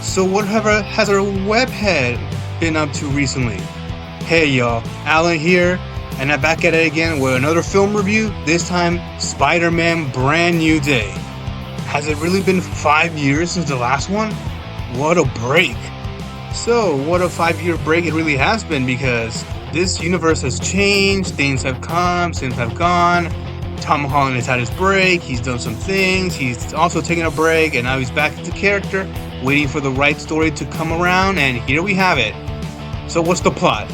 So whatever has our webhead been up to recently? Hey y'all, Alan here, and I'm back at it again with another film review, this time Spider-Man Brand New Day. Has it really been 5 years since the last one? What a break! So, what a 5-year break it really has been, because this universe has changed, things have come, things have gone. Tom Holland has had his break, he's done some things, he's also taken a break, and now he's back into character, waiting for the right story to come around, and here we have it. So what's the plot?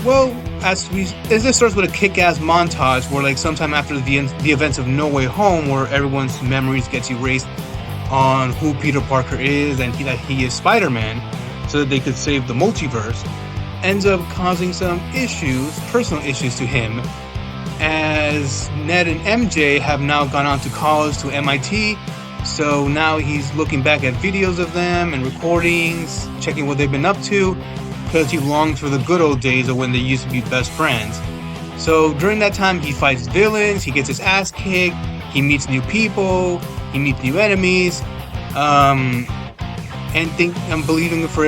Well, as this starts with a kick-ass montage where, sometime after the events of No Way Home, where everyone's memories gets erased on who Peter Parker is and that he is Spider-Man, so that they could save the multiverse, ends up causing some personal issues to him, as Ned and MJ have now gone on to college, to MIT. So now he's looking back at videos of them and recordings, checking what they've been up to, because he longs for the good old days of when they used to be best friends. So during that time, he fights villains, he gets his ass kicked, he meets new people, he meets new enemies, and believing for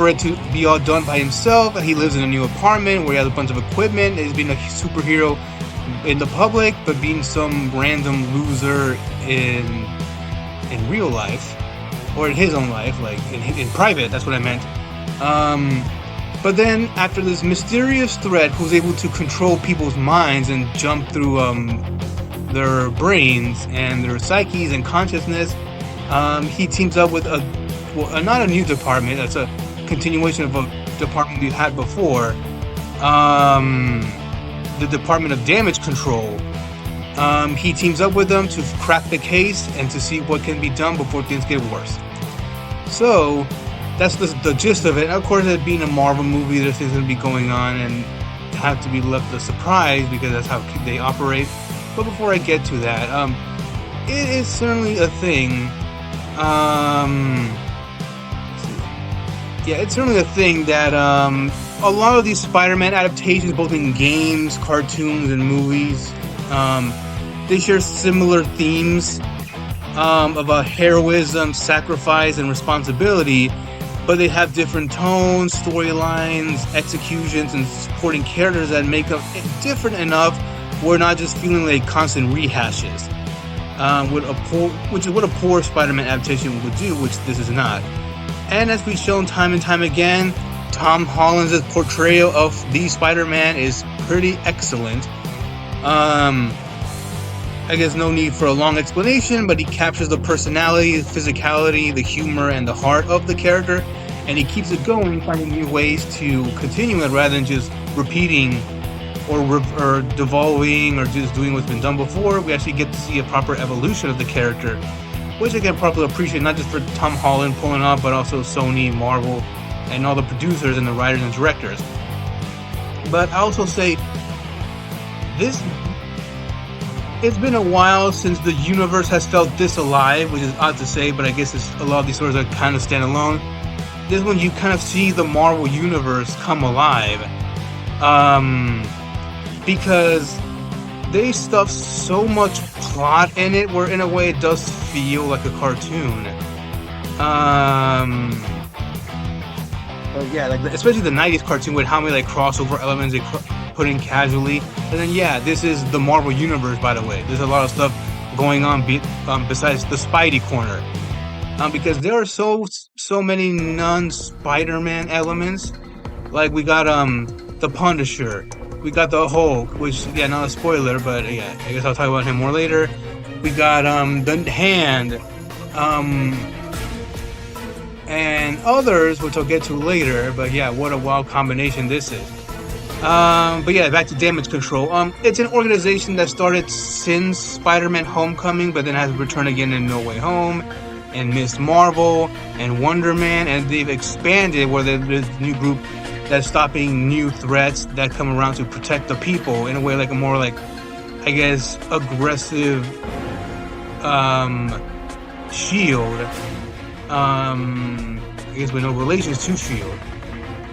it to be all done by himself. He lives in a new apartment where he has a bunch of equipment. He's being a superhero in the public, but being some random loser in real life, or in his own life, in private. That's what I meant. But then after this mysterious threat who's able to control people's minds and jump through their brains and their psyches and consciousness, he teams up with not a new department. That's a continuation of a department we've had before, the Department of Damage Control. He teams up with them to crack the case and to see what can be done before things get worse. So that's the gist of it. Of course, it being a Marvel movie, there's things going to be going on and have to be left a surprise because that's how they operate. But before I get to that, it is certainly a thing. It's certainly a thing that a lot of these Spider-Man adaptations, both in games, cartoons, and movies, they share similar themes about heroism, sacrifice, and responsibility, but they have different tones, storylines, executions, and supporting characters that make them different enough we're not just feeling like constant rehashes, which is what a poor Spider-Man adaptation would do, which this is not. And as we've shown time and time again, Tom Holland's portrayal of the Spider-Man is pretty excellent. I guess no need for a long explanation, but he captures the personality, the physicality, the humor, and the heart of the character, and he keeps it going, finding new ways to continue it rather than just repeating or devolving or just doing what's been done before. We actually get to see a proper evolution of the character, which I can properly appreciate, not just for Tom Holland pulling off, but also Sony, Marvel, and all the producers and the writers and directors. But I also say, it's been a while since the universe has felt this alive, which is odd to say, but I guess a lot of these stories are kind of standalone. This one, you kind of see the Marvel universe come alive, because they stuff so much plot in it, where in a way it does feel like a cartoon. Especially the 90s cartoon with how many crossover elements they put in casually. And then this is the Marvel universe, by the way. There's a lot of stuff going on besides the Spidey corner, because there are so many non-Spider-Man elements. Like we got the Punisher, we got the Hulk, which not a spoiler, but I guess I'll talk about him more later. We got the Hand, and others, which I'll get to later. But what a wild combination this is. Back to Damage Control. It's an organization that started since Spider-Man Homecoming, but then has returned again in No Way Home, and Ms. Marvel, and Wonder Man, and they've expanded where there's a new group that's stopping new threats that come around to protect the people in a way, a more aggressive Shield. I guess with no relations to Shield.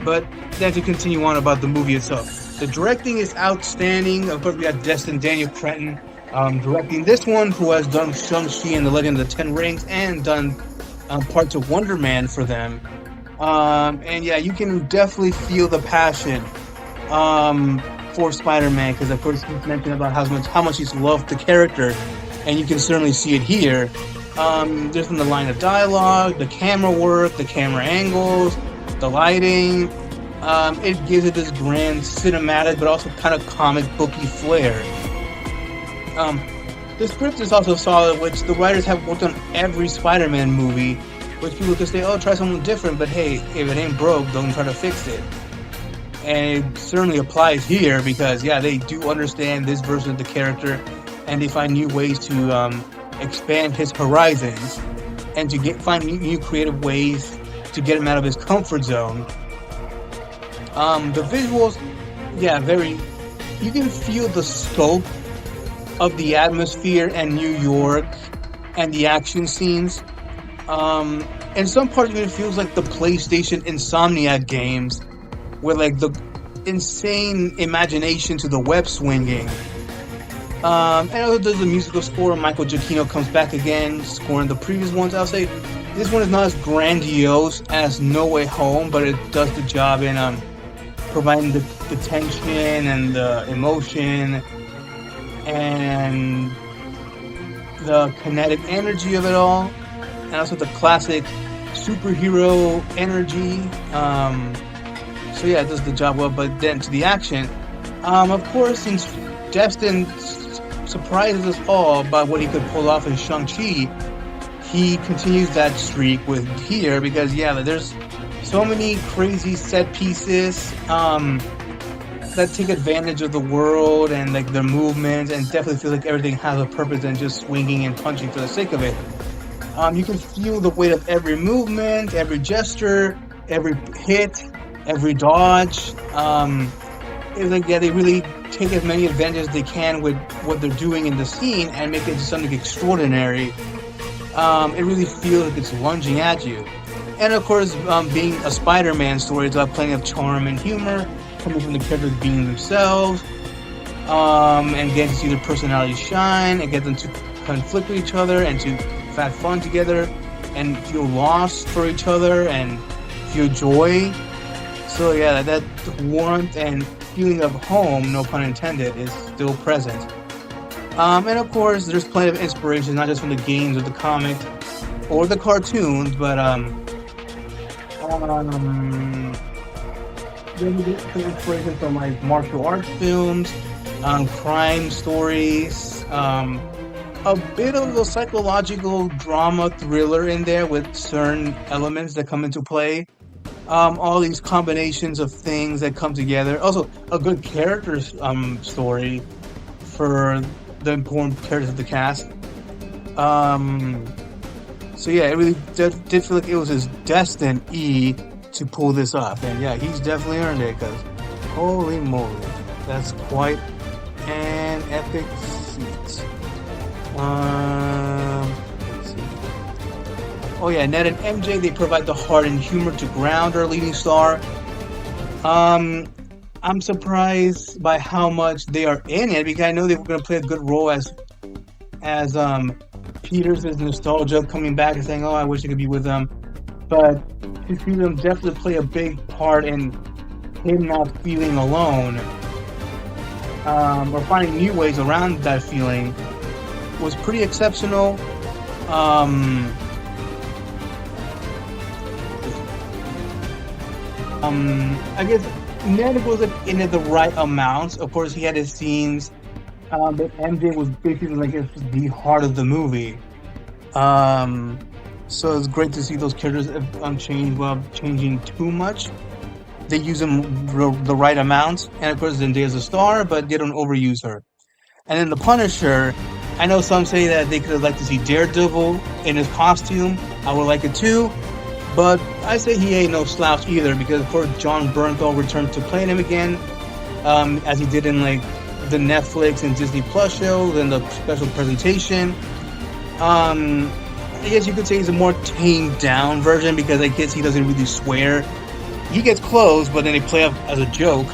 But then to continue on about the movie itself, the directing is outstanding. Of course, we got Destin Daniel Cretton directing this one, who has done Shang-Chi and the Legend of the Ten Rings, and done parts of Wonder Man for them. And yeah, you can definitely feel the passion for Spider-Man because, of course, he's mentioned about how much he's loved the character, and you can certainly see it here. Just in the line of dialogue, the camera work, the camera angles, the lighting. It gives it this grand cinematic, but also kind of comic booky flair. The script is also solid, which the writers have worked on every Spider-Man movie, which people could say, oh, try something different, but hey, if it ain't broke, don't try to fix it. And it certainly applies here because, yeah, they do understand this version of the character, and they find new ways to expand his horizons and to find new creative ways to get him out of his comfort zone. The visuals, yeah, you can feel the scope of the atmosphere and New York and the action scenes. In some parts it feels like the PlayStation Insomniac games with like the insane imagination to the web swinging. And also there's the musical score. Michael Giacchino comes back again, scoring the previous ones. I'll say this one is not as grandiose as No Way Home, but it does the job in providing the tension and the emotion and the kinetic energy of it all, and also the classic superhero energy. So yeah, it does the job well. But then to the action, of course, since Destin surprises us all by what he could pull off in Shang-Chi, he continues that streak with here because yeah, there's so many crazy set pieces that take advantage of the world and like their movements, and definitely feel like everything has a purpose than just swinging and punching for the sake of it. You can feel the weight of every movement, every gesture, every hit, every dodge. It's like, yeah, they really take as many advantages as they can with what they're doing in the scene and make it something extraordinary. It really feels like it's lunging at you. And of course, being a Spider-Man story, it's about plenty of charm and humor coming from the characters being themselves, and getting to see their personalities shine and get them to conflict with each other and to have fun together and feel lost for each other and feel joy. So yeah, that warmth and feeling of home, no pun intended, is still present. And of course, there's plenty of inspiration, not just from the games or the comics or the cartoons, but there's some inspiration from like martial arts films, crime stories, a bit of a psychological drama thriller in there with certain elements that come into play. All these combinations of things that come together. Also, a good character story for the important characters of the cast. So yeah, it really did feel like it was his destiny to pull this off, and yeah, he's definitely earned it because holy moly, that's quite an epic feat. Let's see. Oh yeah, Ned and MJ, they provide the heart and humor to ground our leading star. I'm surprised by how much they are in it because I know they were going to play a good role as Peter's nostalgia coming back and saying, "Oh, I wish I could be with them," but to see them definitely play a big part in him not feeling alone, or finding new ways around that feeling, was pretty exceptional. I guess Ned was in it the right amount. Of course, he had his scenes, but MJ was basically like the heart of the movie. So it's great to see those characters unchanged without changing too much. They use them the right amount, and of course Zendaya's a star, but they don't overuse her. And then the Punisher, I know some say that they could have liked to see Daredevil in his costume. I would like it too, but I say he ain't no slouch either because of course John Bernthal returned to playing him again, as he did in like the Netflix and Disney Plus shows and the special presentation. I guess you could say he's a more tamed down version because I guess he doesn't really swear. He gets close, but then they play up as a joke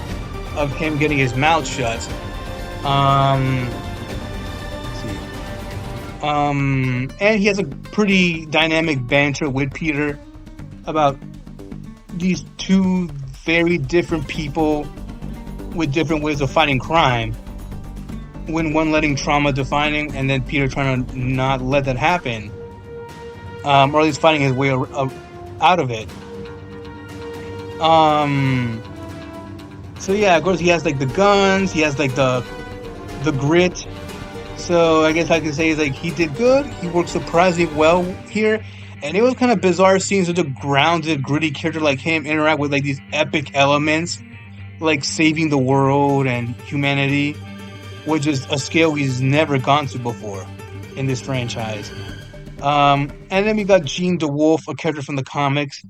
of him getting his mouth shut. Let's see. And he has a pretty dynamic banter with Peter about these two very different people with different ways of fighting crime. When one letting trauma define him, and then Peter trying to not let that happen, or at least finding his way out of it. So yeah, of course he has like the guns, he has like the grit. So I guess I can say is like he did good. He worked surprisingly well here, and it was kind of bizarre seeing such a grounded, gritty character like him interact with like these epic elements, like saving the world and humanity, which is a scale he's never gone to before in this franchise. And then we got Gene DeWolf, a character from the comics,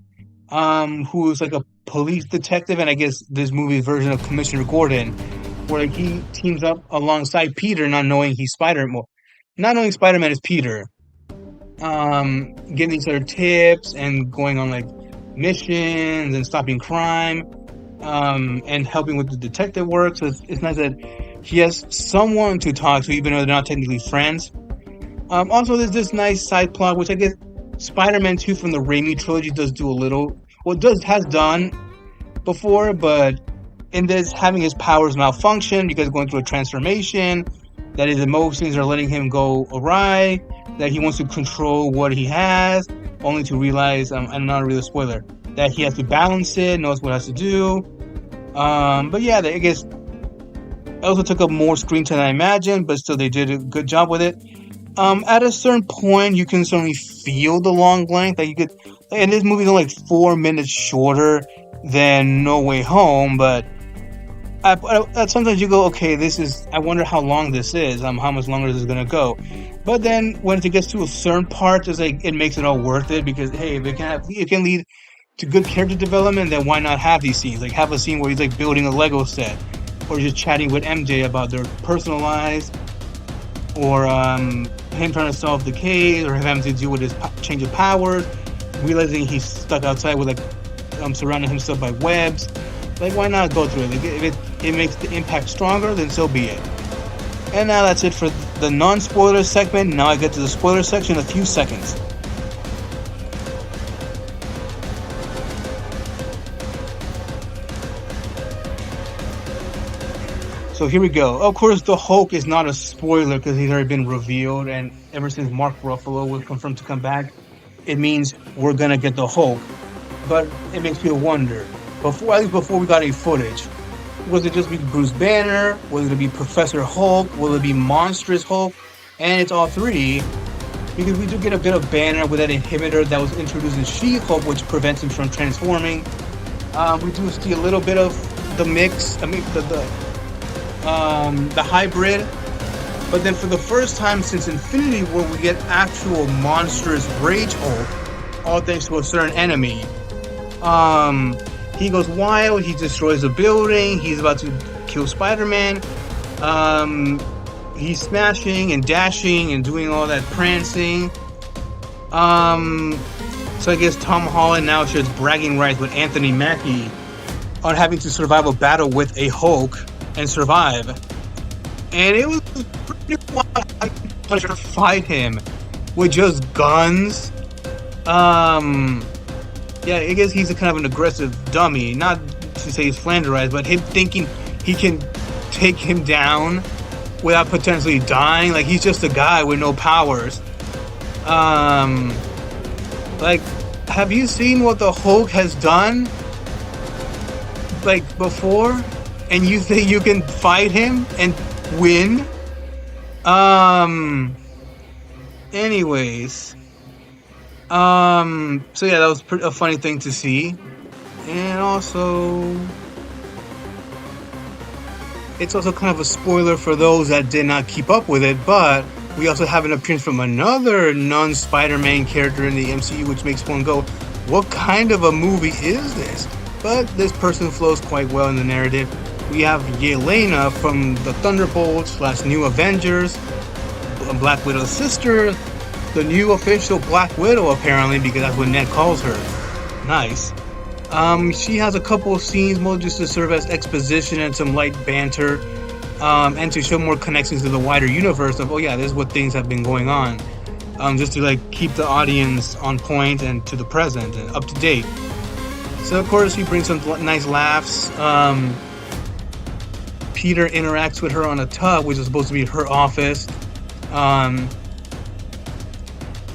who is like a police detective, and I guess this movie's version of Commissioner Gordon, where he teams up alongside Peter, not knowing he's Spider-Man. Well, not knowing Spider-Man is Peter. Getting each other tips and going on like missions and stopping crime, and helping with the detective work. So it's nice that he has someone to talk to, even though they're not technically friends. Also, there's this nice side plot, which I guess Spider-Man 2 from the Raimi trilogy does do a little. Well, has done before, but in this, having his powers malfunction because going through a transformation, that his emotions are letting him go awry, that he wants to control what he has, only to realize, and not really a spoiler, that he has to balance it, knows what has to do. But yeah, I guess it also took up more screen time than I imagined, but still they did a good job with it. At a certain point, you can certainly feel the long length. Like you could, and this movie's only like 4 minutes shorter than No Way Home, but sometimes you go, okay, I wonder how long this is. How much longer this is gonna go. But then when it gets to a certain part, it's like it makes it all worth it because hey, if it can lead to good character development, then why not have these scenes? Like have a scene where he's like building a Lego set, or just chatting with MJ about their personal lives, or him trying to solve the case, or him having to deal with his change of powers, realizing he's stuck outside with like surrounding himself by webs. Like why not go through it? Like, if it makes the impact stronger, then so be it. And now that's it for the non-spoiler segment. Now I get to the spoiler section in a few seconds. So here we go. Of course, the Hulk is not a spoiler because he's already been revealed, and ever since Mark Ruffalo was confirmed to come back, it means we're gonna get the Hulk. But it makes me wonder, at least before we got any footage, was it just be Bruce Banner? Was it be Professor Hulk? Will it be Monstrous Hulk? And it's all three, because we do get a bit of Banner with that inhibitor that was introduced in She-Hulk, which prevents him from transforming. We do see a little bit of the mix. I mean, the hybrid. But then for the first time since Infinity War, we get actual monstrous Rage Hulk, all thanks to a certain enemy. He goes wild, he destroys a building, he's about to kill Spider-Man. He's smashing and dashing and doing all that prancing. So I guess Tom Holland now shares bragging rights with Anthony Mackie on having to survive a battle with a Hulk and survive. And it was pretty wild to fight him with just guns. Yeah, I guess he's a kind of an aggressive dummy. Not to say he's flanderized, but him thinking he can take him down without potentially dying. Like, he's just a guy with no powers. Like, have you seen what the Hulk has done? Like, before? And you think you can fight him and win? Anyways. So yeah, that was a funny thing to see. And also, it's also kind of a spoiler for those that did not keep up with it, but we also have an appearance from another non-Spider-Man character in the MCU, which makes one go, what kind of a movie is this? But this person flows quite well in the narrative. We have Yelena from the Thunderbolts / New Avengers, Black Widow's sister, the new official Black Widow apparently, because that's what Ned calls her. Nice. She has a couple of scenes more just to serve as exposition and some light banter. and to show more connections to the wider universe of, oh yeah, this is what things have been going on, just to like keep the audience on point and to the present and up to date. So of course he brings some nice laughs. Peter interacts with her on a tub, which is supposed to be her office,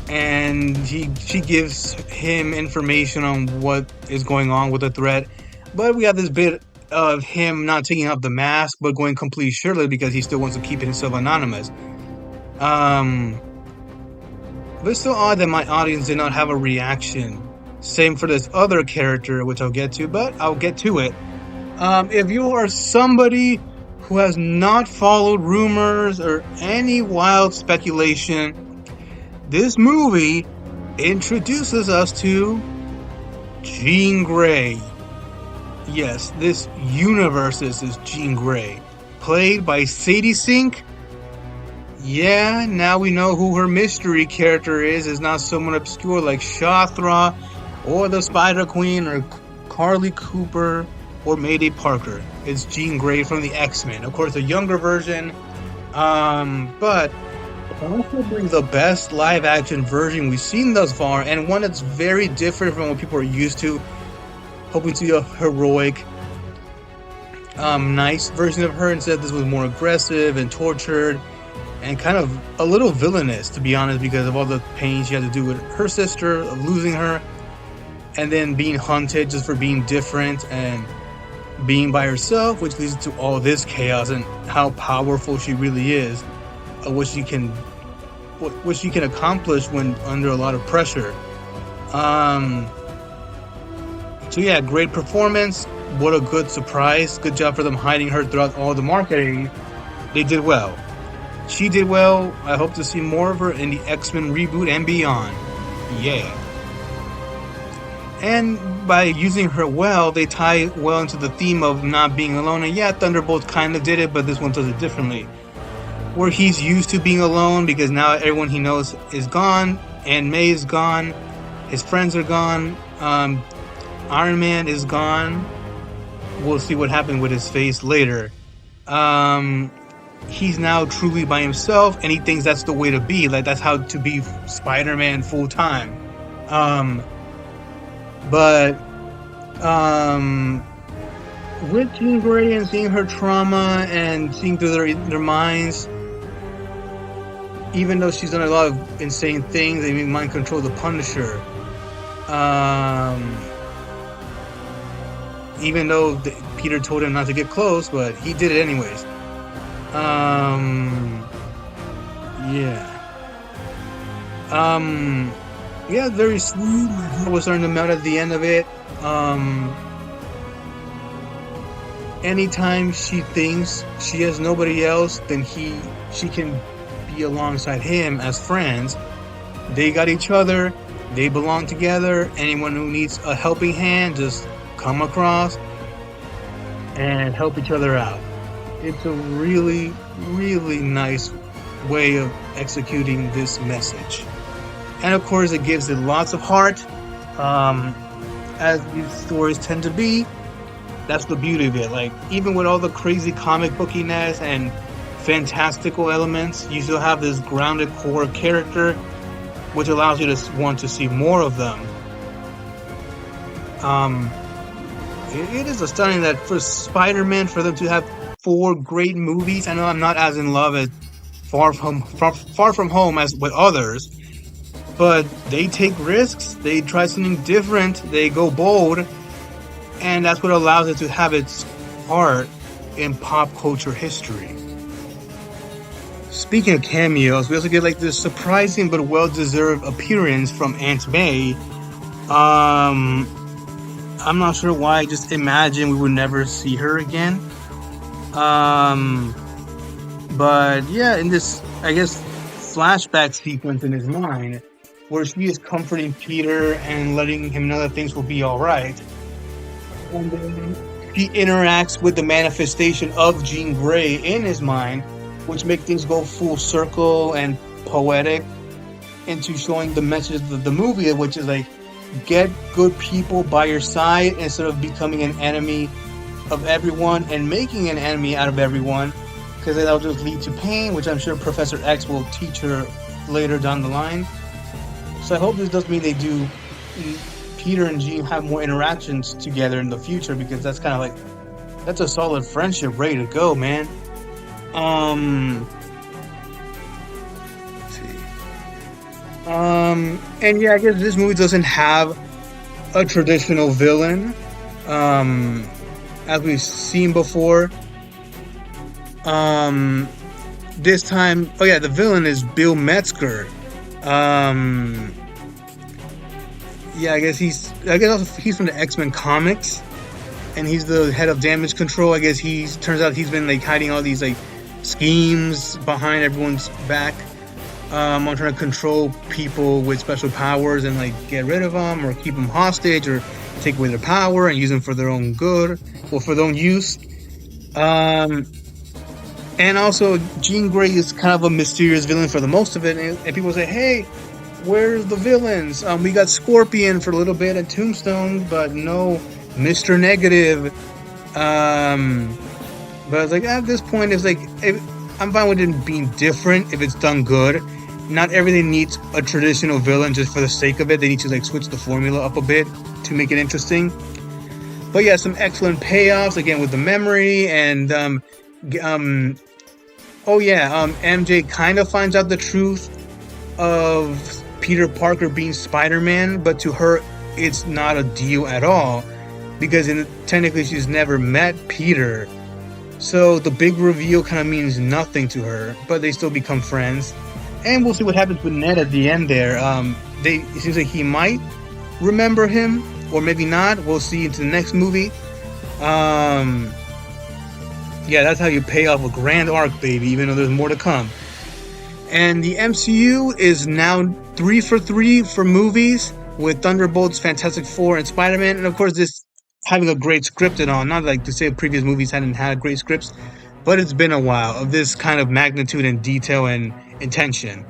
and she gives him information on what is going on with the threat. But we have this bit of him not taking off the mask, but going completely shirtless because he still wants to keep himself anonymous. But it's so odd that my audience did not have a reaction. Same for this other character, which I'll get to, but I'll get to it. If you are somebody who has not followed rumors or any wild speculation, this movie introduces us to Jean Grey. Yes, this universe is Jean Grey, played by Sadie Sink. Yeah, now we know who her mystery character is. It's not someone obscure like Shathra, or the Spider Queen, or Carly Cooper, or Mayday Parker. It's Jean Grey from the X-Men. Of course, a younger version, but probably the best live-action version we've seen thus far, and one that's very different from what people are used to. Hoping to see a heroic, nice version of her. Instead, this was more aggressive and tortured, and kind of a little villainous, to be honest, because of all the pain she had to do with her sister, of losing her, and then being hunted just for being different and being by herself, which leads to all this chaos and how powerful she really is, what she can accomplish when under a lot of pressure. So yeah, great performance. What a good surprise. Good job for them hiding her throughout all the marketing. They did well. She did well. I hope to see more of her in the X-Men reboot and beyond. Yeah. And by using her well, they tie well into the theme of not being alone. And yeah, Thunderbolt kind of did it, but this one does it differently. Where he's used to being alone because now everyone he knows is gone. Aunt May is gone. His friends are gone. Iron Man is gone. We'll see what happened with his face later. He's now truly by himself, and he thinks that's the way to be. Like, that's how to be Spider-Man full time. But with Jean Grey and seeing her trauma and seeing through their minds, even though she's done a lot of insane things, they even mind control the Punisher. Even though Peter told him not to get close, but he did it anyways. Yeah, very sweet. My heart was starting to melt at the end of it. Anytime she thinks she has nobody else, then she can be alongside him as friends. They got each other. They belong together. Anyone who needs a helping hand, just come across and help each other out. It's a really, really nice way of executing this message. And of course, it gives it lots of heart, as these stories tend to be. That's the beauty of it. Like, even with all the crazy comic bookiness and fantastical elements, you still have this grounded core character, which allows you to want to see more of them. It is astounding that for Spider-Man, for them to have 4 great movies. I know I'm not as in love as Far From Home as with others, but they take risks. They try something different. They go bold, and that's what allows it to have its part in pop culture history. Speaking of cameos, we also get like this surprising but well-deserved appearance from Aunt May. I'm not sure why. I just imagine we would never see her again. But yeah, in this, I guess, flashback sequence in his mind, where she is comforting Peter and letting him know that things will be alright. And then he interacts with the manifestation of Jean Grey in his mind, which makes things go full circle and poetic into showing the message of the movie, which is like, get good people by your side instead of becoming an enemy of everyone and making an enemy out of everyone. because that'll just lead to pain, which I'm sure Professor X will teach her later down the line. So I hope this does mean they do. Peter and Jean have more interactions together in the future, because that's kind of like, that's a solid friendship ready to go, man. Let's see. And yeah, I guess this movie doesn't have a traditional villain, as we've seen before. This time, oh yeah, the villain is Bill Metzger. Yeah, I guess he's from the X-Men comics, and he's the head of damage control. I guess turns out he's been like hiding all these like schemes behind everyone's back, on trying to control people with special powers and like get rid of them or keep them hostage or take away their power and use them for their own good or for their own use. And also, Jean Grey is kind of a mysterious villain for the most of it, and people say, "Hey, where's the villains? We got Scorpion for a little bit and Tombstone, but no Mr. Negative." But it's like, at this point, it's like, I'm fine with it being different if it's done good. Not everything needs a traditional villain just for the sake of it. They need to like switch the formula up a bit to make it interesting. But yeah, some excellent payoffs again with the memory and MJ kind of finds out the truth of Peter Parker being Spider-Man, but to her it's not a deal at all, because technically she's never met Peter. So the big reveal kind of means nothing to her, but they still become friends. And we'll see what happens with Ned at the end there. It seems like he might remember him, or maybe not. We'll see into the next movie. Yeah, that's how you pay off a grand arc, baby, even though there's more to come. And the MCU is now 3 for 3 for movies, with Thunderbolts, Fantastic Four, and Spider-Man. And of course, this having a great script and all. Not like to say previous movies hadn't had great scripts, but it's been a while of this kind of magnitude and detail and intention.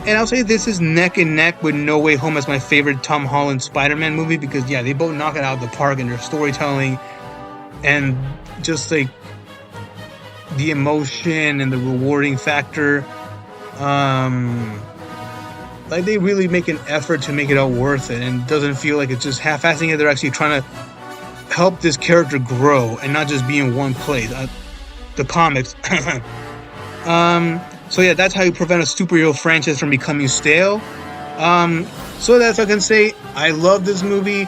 And I'll say this is neck and neck with No Way Home as my favorite Tom Holland Spider-Man movie, because yeah, they both knock it out of the park in their storytelling and just like the emotion and the rewarding factor. Like they really make an effort to make it all worth it, and it doesn't feel like it's just half-assing it. They're actually trying to help this character grow and not just be in one place. The comics. So yeah, that's how you prevent a superhero franchise from becoming stale. So that's all I can say. I love this movie.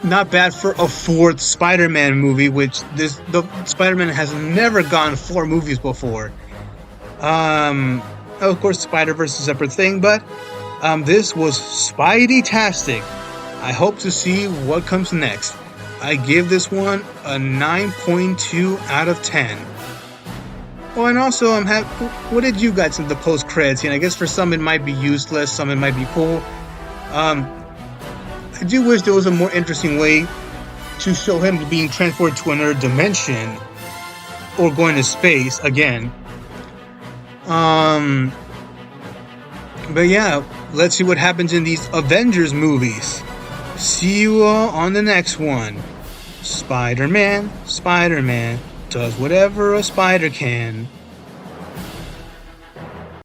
Not bad for a 4th Spider-Man movie, which the Spider-Man has never gone 4 movies before. Of course, Spider-Verse is a separate thing, but this was Spidey-tastic. I hope to see what comes next. I give this one a 9.2 out of 10. Oh, and also, what did you guys think of the post-credits? I guess for some it might be useless, some it might be cool. I do wish there was a more interesting way to show him being transported to another dimension or going to space again. But yeah, let's see what happens in these Avengers movies. See you all on the next one. Spider-Man does whatever a spider can.